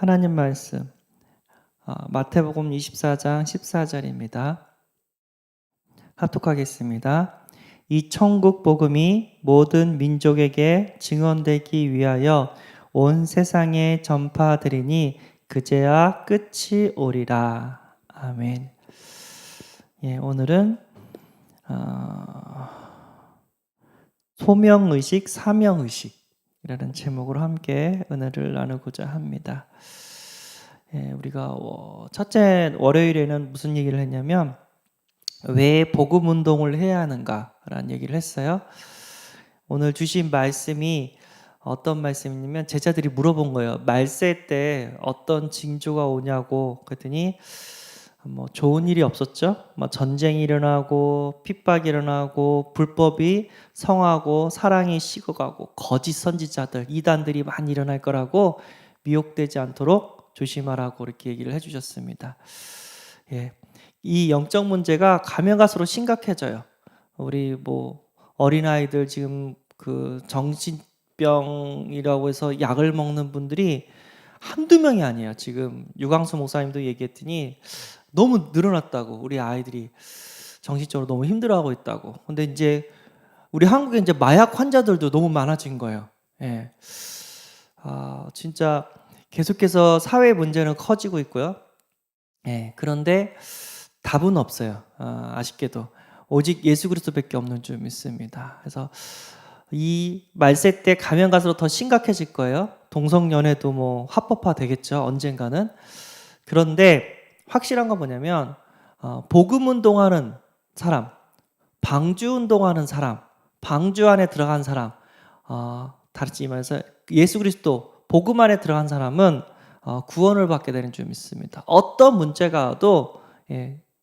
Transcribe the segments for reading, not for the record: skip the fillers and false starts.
하나님 말씀 마태복음 24장 14절입니다. 합독하겠습니다. 이 천국 복음이 모든 민족에게 증언되기 위하여 온 세상에 전파되리니 그제야 끝이 오리라. 아멘. 오늘은 소명의식, 사명의식이라는 제목으로 함께 은혜를 나누고자 합니다. 우리가 첫째 월요일에는 무슨 얘기를 했냐면 왜 복음운동을 해야 하는가라는 얘기를 했어요. 오늘 주신 말씀이 어떤 말씀이냐면 제자들이 물어본 거예요. 말세 때 어떤 징조가 오냐고. 그랬더니 좋은 일이 없었죠. 전쟁이 일어나고 핍박이 일어나고 불법이 성하고 사랑이 식어가고 거짓 선지자들, 이단들이 많이 일어날 거라고 미혹되지 않도록 조심하라고 이렇게 얘기를 해주셨습니다. 이 영적 문제가 가면 갈수록 심각해져요. 우리 어린아이들 지금 그 정신병이라고 해서 약을 먹는 분들이 한두 명이 아니에요. 지금 유광수 목사님도 얘기했더니 너무 늘어났다고. 우리 아이들이 정신적으로 너무 힘들어하고 있다고. 근데 이제 우리 한국에 이제 마약 환자들도 너무 많아진 거예요. 진짜 계속해서 사회 문제는 커지고 있고요. 그런데 답은 없어요. 아쉽게도 오직 예수 그리스도밖에 없는 줄 믿습니다. 그래서 이 말세 때 가면 갈수록 더 심각해질 거예요. 동성연애도 합법화 되겠죠. 언젠가는. 그런데 확실한 건 뭐냐면 복음 운동하는 사람, 방주 운동하는 사람, 방주 안에 들어간 사람, 다르지 말해서 예수 그리스도 복음 안에 들어간 사람은 구원을 받게 되는 줄 믿습니다. 어떤 문제가 와도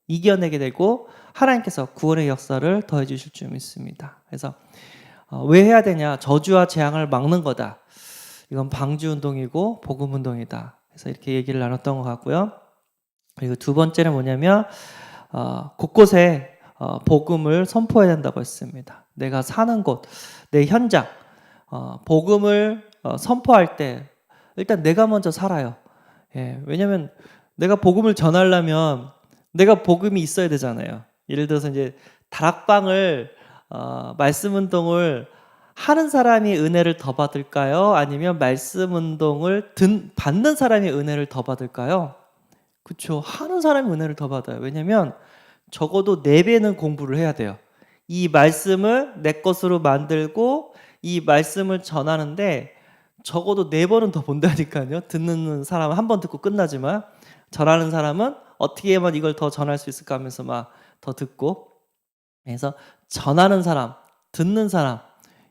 이겨내게 되고 하나님께서 구원의 역사를 더해 주실 줄 믿습니다. 그래서 왜 해야 되냐? 저주와 재앙을 막는 거다. 이건 방주 운동이고 복음 운동이다. 그래서 이렇게 얘기를 나눴던 것 같고요. 그리고 두 번째는 뭐냐면 곳곳에 복음을 선포해야 된다고 했습니다. 내가 사는 곳, 내 현장, 복음을 선포할 때 일단 내가 먼저 살아요. 왜냐하면 내가 복음을 전하려면 내가 복음이 있어야 되잖아요. 예를 들어서 이제 다락방을 말씀 운동을 하는 사람이 은혜를 더 받을까요? 아니면 말씀 운동을 받는 사람이 은혜를 더 받을까요? 그렇죠. 하는 사람이 은혜를 더 받아요. 왜냐하면 적어도 4배는 공부를 해야 돼요. 이 말씀을 내 것으로 만들고 이 말씀을 전하는데 적어도 4번은 더 본다니까요. 듣는 사람은 한 번 듣고 끝나지만 전하는 사람은 어떻게 하면 이걸 더 전할 수 있을까 하면서 더 듣고. 그래서 전하는 사람, 듣는 사람,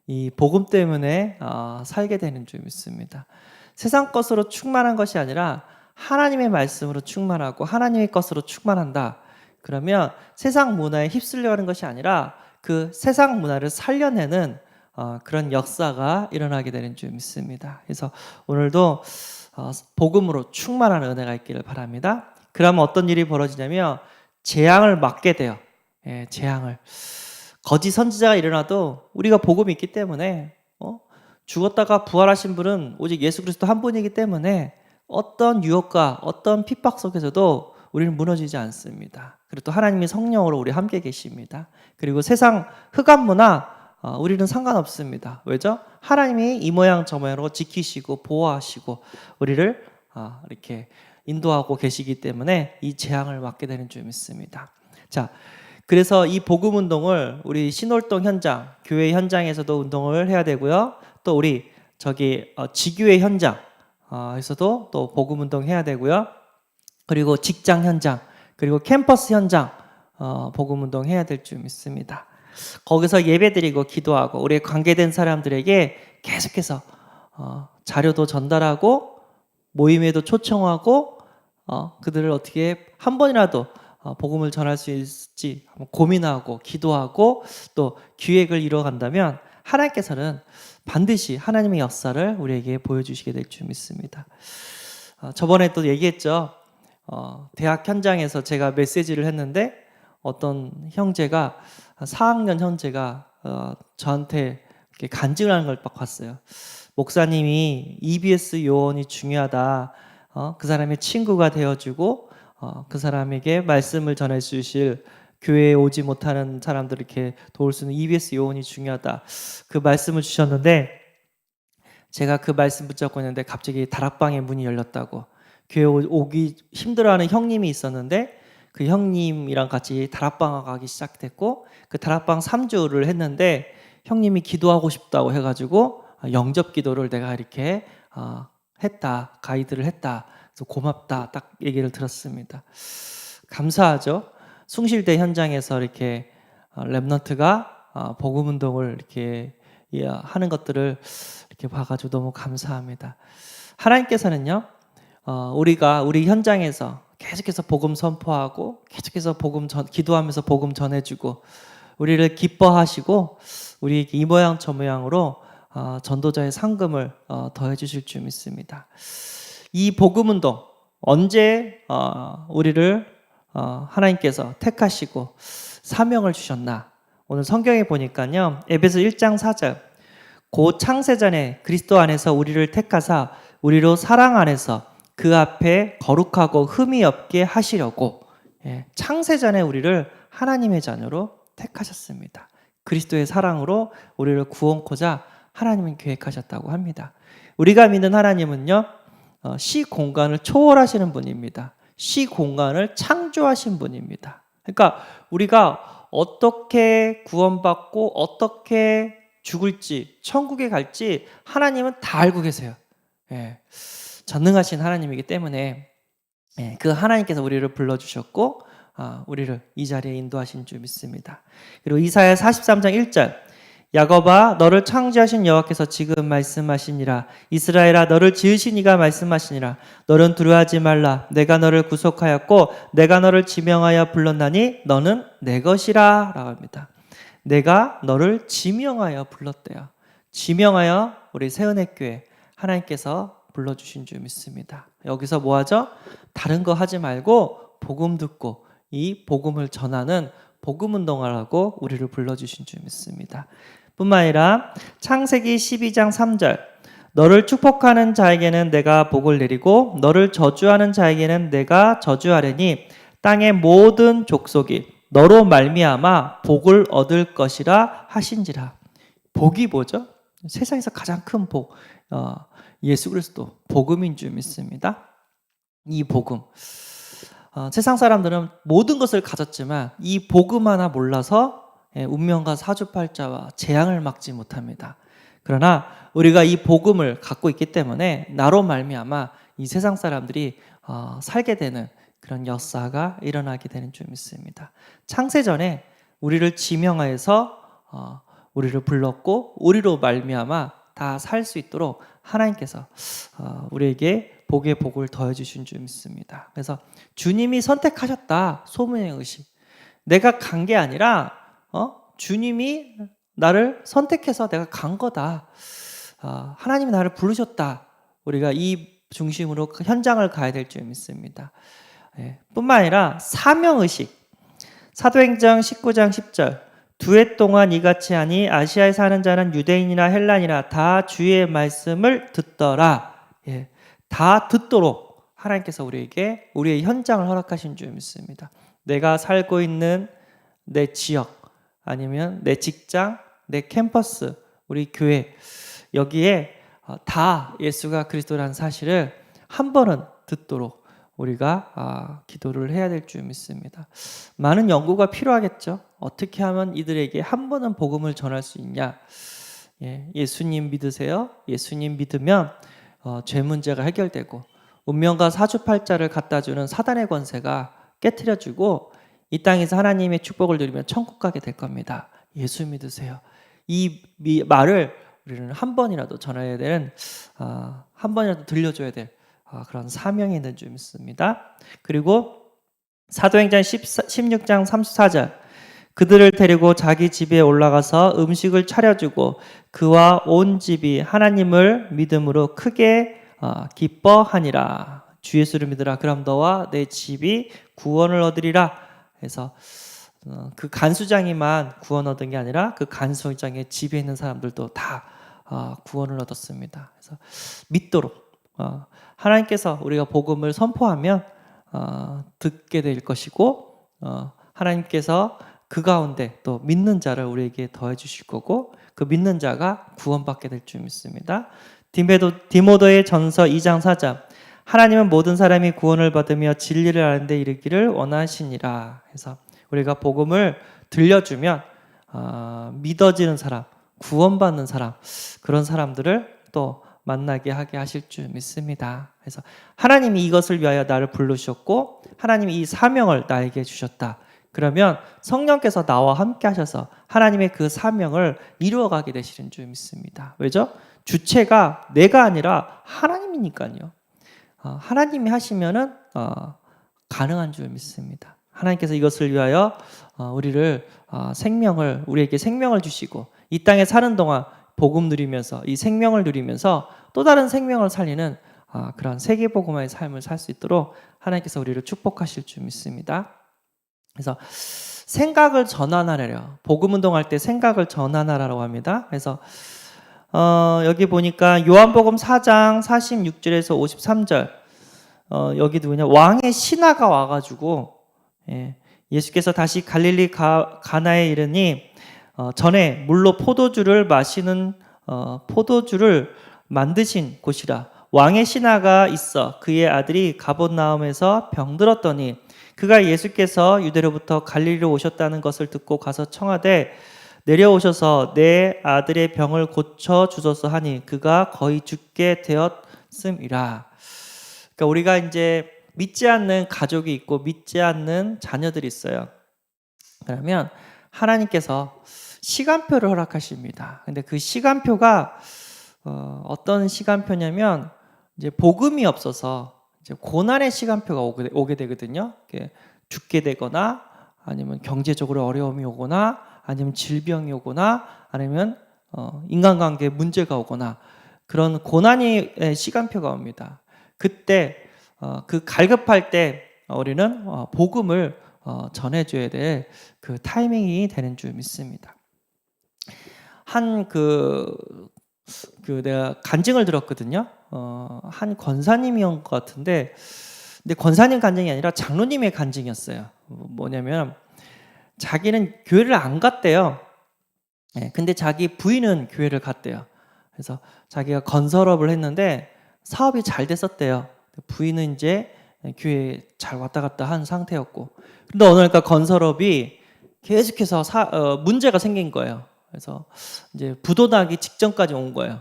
이 복음 때문에 살게 되는 줄 믿습니다. 세상 것으로 충만한 것이 아니라 하나님의 말씀으로 충만하고 하나님의 것으로 충만한다. 그러면 세상 문화에 휩쓸려가는 것이 아니라 그 세상 문화를 살려내는 그런 역사가 일어나게 되는 줄 믿습니다. 그래서 오늘도 복음으로 충만한 은혜가 있기를 바랍니다. 그러면 어떤 일이 벌어지냐면 재앙을 막게 돼요. 재앙을. 거짓 선지자가 일어나도 우리가 복음이 있기 때문에 죽었다가 부활하신 분은 오직 예수 그리스도 한 분이기 때문에 어떤 유혹과 어떤 핍박 속에서도 우리는 무너지지 않습니다. 그리고 또 하나님이 성령으로 우리 함께 계십니다. 그리고 세상 흑암 문화 우리는 상관없습니다. 왜죠? 하나님이 이 모양 저 모양으로 지키시고 보호하시고 우리를 이렇게 인도하고 계시기 때문에 이 재앙을 막게 되는 줄 믿습니다. 자, 그래서 이 복음 운동을 우리 신월동 현장, 교회 현장에서도 운동을 해야 되고요. 또 우리 지교회 현장 에서도 또 복음 운동 해야 되고요. 그리고 직장 현장, 그리고 캠퍼스 현장 복음 운동 해야 될 줄 믿습니다. 거기서 예배드리고 기도하고 우리 관계된 사람들에게 계속해서 자료도 전달하고 모임에도 초청하고 그들을 어떻게 한 번이라도 복음을 전할 수 있을지 고민하고 기도하고 또 기획을 이뤄간다면 하나님께서는 반드시 하나님의 역사를 우리에게 보여주시게 될 줄 믿습니다. 저번에 또 얘기했죠. 대학 현장에서 제가 메시지를 했는데 어떤 형제가 4학년 형제가 저한테 이렇게 간증을 하는 걸 딱 봤어요. 목사님이 EBS 요원이 중요하다. 그 사람의 친구가 되어주고 그 사람에게 말씀을 전해주실 교회에 오지 못하는 사람들을 이렇게 도울 수 있는 EBS 요원이 중요하다. 그 말씀을 주셨는데 제가 그 말씀 붙잡고 있는데 갑자기 다락방의 문이 열렸다고. 교회 오기 힘들어하는 형님이 있었는데 그 형님이랑 같이 다락방 가기 시작됐고 그 다락방 3주를 했는데 형님이 기도하고 싶다고 해가지고 영접 기도를 내가 이렇게 했다. 가이드를 했다. 그래서 고맙다. 딱 얘기를 들었습니다. 감사하죠. 숭실대 현장에서 이렇게 랩넌트가 복음 운동을 이렇게 하는 것들을 이렇게 봐가지고 너무 감사합니다. 하나님께서는요, 우리 현장에서 계속해서 복음 선포하고 계속해서 기도하면서 복음 전해주고 우리를 기뻐하시고 우리에게 이 모양 저 모양으로 전도자의 상금을 더해 주실 줄 믿습니다. 이 복음 운동 언제 우리를 하나님께서 택하시고 사명을 주셨나? 오늘 성경에 보니까요. 에베소 1장 4절 곧 창세전에 그리스도 안에서 우리를 택하사 우리로 사랑 안에서 그 앞에 거룩하고 흠이 없게 하시려고 창세전에 우리를 하나님의 자녀로 택하셨습니다. 그리스도의 사랑으로 우리를 구원코자 하나님은 계획하셨다고 합니다. 우리가 믿는 하나님은요. 시 공간을 초월하시는 분입니다. 시 공간을 창조하신 분입니다. 그러니까 우리가 어떻게 구원받고 어떻게 죽을지 천국에 갈지 하나님은 다 알고 계세요. 전능하신 하나님이기 때문에 그 하나님께서 우리를 불러주셨고 우리를 이 자리에 인도하신 줄 믿습니다. 그리고 이사야 43장 1절 야곱아 너를 창조하신 여호와께서 지금 말씀하시니라 이스라엘아 너를 지으신 이가 말씀하시니라 너는 두려워하지 말라 내가 너를 구속하였고 내가 너를 지명하여 불렀나니 너는 내 것이라 라고 합니다. 내가 너를 지명하여 불렀대요. 지명하여 우리 새은혜교회 하나님께서 불러주신 줄 믿습니다. 여기서 뭐 하죠? 다른 거 하지 말고 복음 듣고 이 복음을 전하는 복음 운동을 하고 우리를 불러주신 줄 믿습니다. 뿐만 아니라 창세기 12장 3절 너를 축복하는 자에게는 내가 복을 내리고 너를 저주하는 자에게는 내가 저주하리니 땅의 모든 족속이 너로 말미암아 복을 얻을 것이라 하신지라. 복이 뭐죠? 세상에서 가장 큰 복 예수 그리스도 복음인 줄 믿습니다. 이 복음 세상 사람들은 모든 것을 가졌지만 이 복음 하나 몰라서 운명과 사주팔자와 재앙을 막지 못합니다. 그러나 우리가 이 복음을 갖고 있기 때문에 나로 말미암아 이 세상 사람들이 살게 되는 그런 역사가 일어나게 되는 줄 믿습니다. 창세전에 우리를 지명하여서 우리를 불렀고 우리로 말미암아 다 살 수 있도록 하나님께서 우리에게 복의 복을 더해 주신 줄 믿습니다. 그래서 주님이 선택하셨다. 소문의 의식. 내가 간 게 아니라 주님이 나를 선택해서 내가 간 거다. 하나님이 나를 부르셨다. 우리가 이 중심으로 현장을 가야 될 줄 믿습니다. 뿐만 아니라 사명의식. 사도행전 19장 10절 두 해 동안 이같이 하니 아시아에 사는 자는 유대인이나 헬란이나 다 주의 말씀을 듣더라. 다 듣도록 하나님께서 우리에게 우리의 현장을 허락하신 줄 믿습니다. 내가 살고 있는 내 지역 아니면 내 직장, 내 캠퍼스, 우리 교회 여기에 다 예수가 그리스도라는 사실을 한 번은 듣도록 우리가 기도를 해야 될 줄 믿습니다. 많은 연구가 필요하겠죠. 어떻게 하면 이들에게 한 번은 복음을 전할 수 있냐. 예수님 믿으세요. 예수님 믿으면 죄 문제가 해결되고 운명과 사주팔자를 갖다주는 사단의 권세가 깨트려지고 이 땅에서 하나님의 축복을 누리면 천국 가게 될 겁니다. 예수 믿으세요. 이 말을 우리는 한 번이라도 전해야 되는 한 번이라도 들려줘야 될 그런 사명이 있는 줄 믿습니다. 그리고 사도행전 16장 34절 그들을 데리고 자기 집에 올라가서 음식을 차려주고 그와 온 집이 하나님을 믿음으로 크게 기뻐하니라. 주 예수를 믿으라. 그럼 너와 내 집이 구원을 얻으리라. 해서 그 간수장이만 구원 얻은 게 아니라 그 간수장의 집에 있는 사람들도 다 구원을 얻었습니다. 그래서 믿도록 하나님께서 우리가 복음을 선포하면 듣게 될 것이고 하나님께서 그 가운데 또 믿는 자를 우리에게 더해 주실 거고 그 믿는 자가 구원받게 될 줄 믿습니다. 디모데의 전서 2장 4절 하나님은 모든 사람이 구원을 받으며 진리를 아는 데 이르기를 원하시니라 해서 우리가 복음을 들려주면 믿어지는 사람, 구원받는 사람 그런 사람들을 또 만나게 하게 하실 줄 믿습니다. 그래서 하나님이 이것을 위하여 나를 부르셨고 하나님이 이 사명을 나에게 주셨다. 그러면 성령께서 나와 함께 하셔서 하나님의 그 사명을 이루어가게 되시는 줄 믿습니다. 왜죠? 주체가 내가 아니라 하나님이니까요. 하나님이 하시면은 가능한 줄 믿습니다. 하나님께서 이것을 위하여 우리에게 생명을 주시고 이 땅에 사는 동안 복음 누리면서 이 생명을 누리면서 또 다른 생명을 살리는 그런 세계복음화의 삶을 살 수 있도록 하나님께서 우리를 축복하실 줄 믿습니다. 그래서 생각을 전환하려 복음운동할 때 생각을 전환하라고 합니다. 그래서 여기 보니까 요한복음 4장 46절에서 53절 여기 누구냐 왕의 신하가 와가지고 예수께서 다시 갈릴리 가나에 이르니 전에 물로 포도주를 마시는 포도주를 만드신 곳이라 왕의 신하가 있어 그의 아들이 가봇나움에서 병들었더니 그가 예수께서 유대로부터 갈릴리로 오셨다는 것을 듣고 가서 청하되 내려오셔서 내 아들의 병을 고쳐 주소서 하니 그가 거의 죽게 되었음이라. 그러니까 우리가 이제 믿지 않는 가족이 있고 믿지 않는 자녀들이 있어요. 그러면 하나님께서 시간표를 허락하십니다. 근데 그 시간표가 어떤 시간표냐면 이제 복음이 없어서 이제 고난의 시간표가 오게 되거든요. 죽게 되거나 아니면 경제적으로 어려움이 오거나 아니면 질병이 오거나 아니면 인간관계에 문제가 오거나 그런 고난의 시간표가 옵니다. 그때 그 갈급할 때 우리는 복음을 전해줘야 될 그 타이밍이 되는 줄 믿습니다. 내가 간증을 들었거든요. 한 권사님이었던 것 같은데, 근데 권사님 간증이 아니라 장로님의 간증이었어요. 뭐냐면 자기는 교회를 안 갔대요. 근데 자기 부인은 교회를 갔대요. 그래서 자기가 건설업을 했는데 사업이 잘 됐었대요. 부인은 이제 교회에 잘 왔다 갔다 한 상태였고, 근데 어느 날 건설업이 계속해서 문제가 생긴 거예요. 그래서 이제 부도나기 직전까지 온 거예요.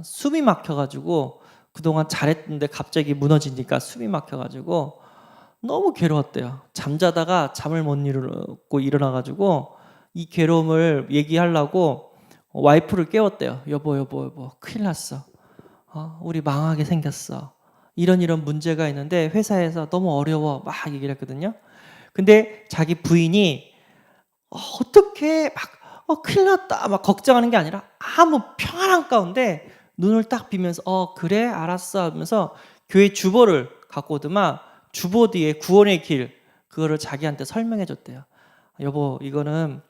숨이 막혀가지고 그동안 잘했는데 갑자기 무너지니까 숨이 막혀가지고 너무 괴로웠대요. 잠자다가 잠을 못 이루고 일어나가지고 이 괴로움을 얘기하려고 와이프를 깨웠대요. 여보 큰일 났어. 우리 망하게 생겼어. 이런 문제가 있는데 회사에서 너무 어려워 막 얘기를 했거든요. 근데 자기 부인이 어떻게 막 큰일 났다 막 걱정하는 게 아니라 아무 평안한 가운데 눈을 딱 비면서 그래 알았어 하면서 교회 주보를 갖고 오더만 주보 뒤에 구원의 길 그거를 자기한테 설명해 줬대요. 여보 이거는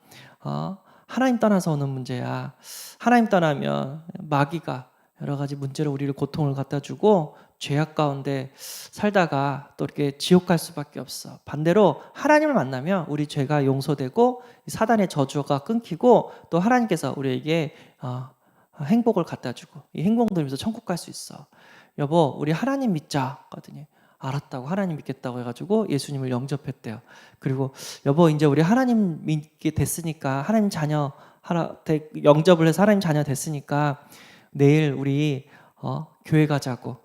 하나님 떠나서 오는 문제야. 하나님 떠나면 마귀가 여러 가지 문제로 우리를 고통을 갖다 주고 죄악 가운데 살다가 또 이렇게 지옥 갈 수밖에 없어. 반대로 하나님을 만나면 우리 죄가 용서되고 사단의 저주가 끊기고 또 하나님께서 우리에게 행복을 갖다 주고 이 행복 누리면서 천국 갈 수 있어. 여보 우리 하나님 믿자 하더니 알았다고 하나님 믿겠다고 해가지고 예수님을 영접했대요. 그리고 여보 이제 우리 하나님 믿게 됐으니까 하나님 자녀 영접을 해서 하나님 자녀 됐으니까 내일 우리 교회 가자고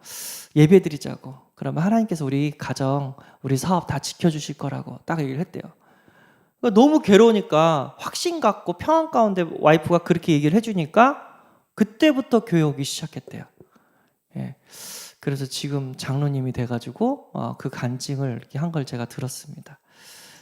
예배 드리자고. 그러면 하나님께서 우리 가정 우리 사업 다 지켜주실 거라고 딱 얘기를 했대요. 그러니까 너무 괴로우니까 확신 갖고 평안 가운데 와이프가 그렇게 얘기를 해주니까 그때부터 교회 오기 시작했대요. 그래서 지금 장로님이 돼가지고 그 간증을 이렇게 한 걸 제가 들었습니다.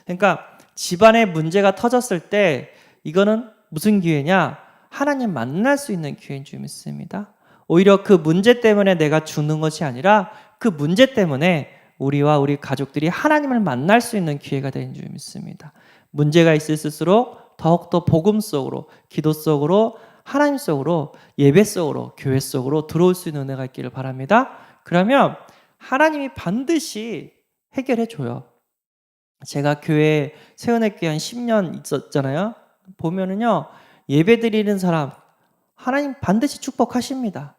그러니까 집안에 문제가 터졌을 때 이거는 무슨 기회냐? 하나님 만날 수 있는 기회인 줄 믿습니다. 오히려 그 문제 때문에 내가 죽는 것이 아니라 그 문제 때문에 우리와 우리 가족들이 하나님을 만날 수 있는 기회가 되는 줄 믿습니다. 문제가 있을수록 더욱더 복음 속으로, 기도 속으로, 하나님 속으로, 예배 속으로, 교회 속으로 들어올 수 있는 은혜가 있기를 바랍니다. 그러면 하나님이 반드시 해결해 줘요. 제가 교회 세운학교에 한 10년 있었잖아요. 보면은요, 예배 드리는 사람 하나님 반드시 축복하십니다.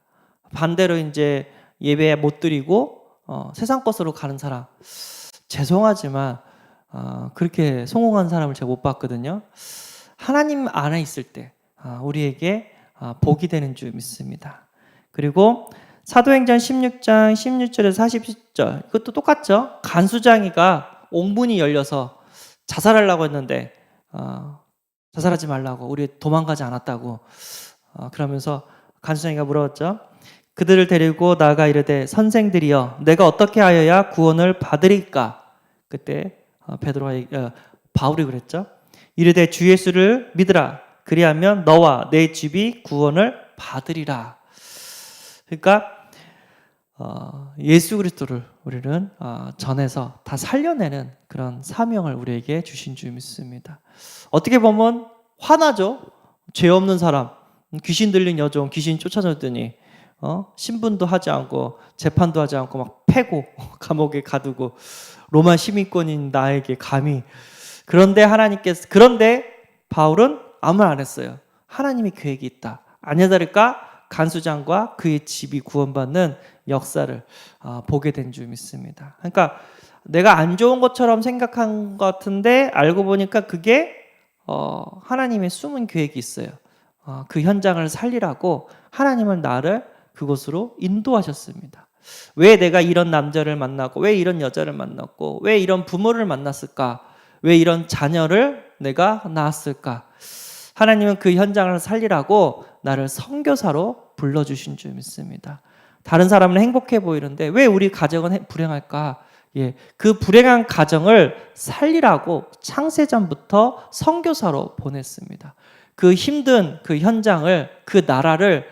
반대로 이제 예배 못 드리고 세상 것으로 가는 사람, 죄송하지만 그렇게 성공한 사람을 제가 못 봤거든요. 하나님 안에 있을 때 우리에게 복이 되는 줄 믿습니다. 그리고 사도행전 16장 16절에서 40절, 이것도 똑같죠. 간수장이가 옥문이 열려서 자살하려고 했는데 자살하지 말라고, 우리 도망가지 않았다고 그러면서 간수장이가 물었죠. 그들을 데리고 나가 이르되 선생들이여 내가 어떻게 하여야 구원을 받으리까? 그때 바울이 그랬죠. 이르되 주 예수를 믿으라. 그리하면 너와 내 집이 구원을 받으리라. 그러니까 예수 그리스도를 우리는 전해서 다 살려내는 그런 사명을 우리에게 주신 줄 믿습니다. 어떻게 보면 화나죠. 죄 없는 사람, 귀신 들린 여종 귀신 쫓아졌더니 신분도 하지 않고 재판도 하지 않고 막 패고 감옥에 가두고 로마 시민권인 나에게 감히. 그런데 바울은 아무 말 안 했어요. 하나님의 계획이 있다. 아니나 다를까 간수장과 그의 집이 구원받는 역사를 보게 된 줄 믿습니다. 그러니까 내가 안 좋은 것처럼 생각한 것 같은데 알고 보니까 그게 하나님의 숨은 계획이 있어요. 그 현장을 살리라고 하나님은 나를 그곳으로 인도하셨습니다. 왜 내가 이런 남자를 만났고, 왜 이런 여자를 만났고, 왜 이런 부모를 만났을까? 왜 이런 자녀를 내가 낳았을까? 하나님은 그 현장을 살리라고 나를 선교사로 불러주신 줄 믿습니다. 다른 사람은 행복해 보이는데 왜 우리 가정은 불행할까? 그 불행한 가정을 살리라고 창세전부터 선교사로 보냈습니다. 그 힘든 그 현장을, 그 나라를,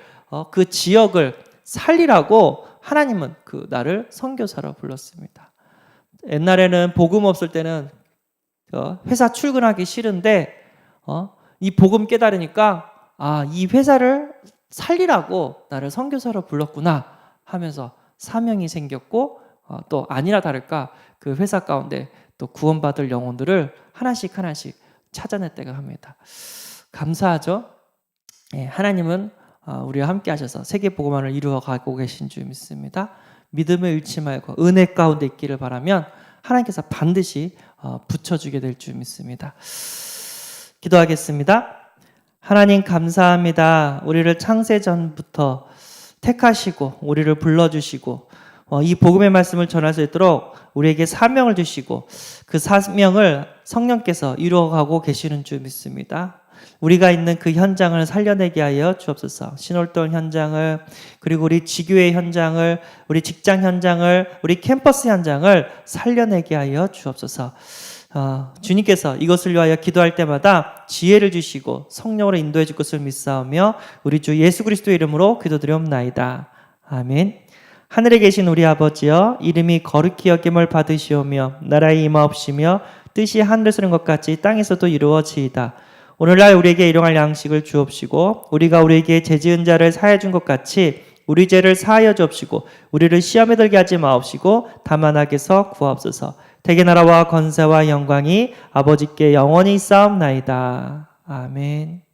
그 지역을 살리라고 하나님은 그 나를 선교사로 불렀습니다. 옛날에는 복음 없을 때는 회사 출근하기 싫은데 이 복음 깨달으니까 이 회사를 살리라고 나를 선교사로 불렀구나 하면서 사명이 생겼고, 또 아니나 다를까 그 회사 가운데 또 구원받을 영혼들을 하나씩 찾아냈다고 합니다. 감사하죠? 하나님은 우리와 함께 하셔서 세계 복음화를 이루어 가고 계신 줄 믿습니다. 믿음을 잃지 말고 은혜 가운데 있기를 바라면 하나님께서 반드시 붙여주게 될 줄 믿습니다. 기도하겠습니다. 하나님 감사합니다. 우리를 창세전부터 택하시고 우리를 불러주시고 이 복음의 말씀을 전할 수 있도록 우리에게 사명을 주시고 그 사명을 성령께서 이루어가고 계시는 줄 믿습니다. 우리가 있는 그 현장을 살려내게 하여 주옵소서. 신월동 현장을, 그리고 우리 지교회 현장을, 우리 직장 현장을, 우리 캠퍼스 현장을 살려내게 하여 주옵소서. 주님께서 이것을 위하여 기도할 때마다 지혜를 주시고 성령으로 인도해 줄 것을 믿사오며 우리 주 예수 그리스도의 이름으로 기도드리옵나이다. 아멘. 하늘에 계신 우리 아버지여, 이름이 거룩히 여김을 받으시오며 나라의 임하옵시며 뜻이 하늘에서 이룬 것 같이 땅에서도 이루어지이다. 오늘날 우리에게 일용할 양식을 주옵시고 우리가 우리에게 죄지은 자를 사하여 준 것 같이 우리 죄를 사하여 주옵시고 우리를 시험에 들게 하지 마옵시고 다만 악에서 구하옵소서. 대개 나라와 권세와 영광이 아버지께 영원히 있사옵나이다. 아멘.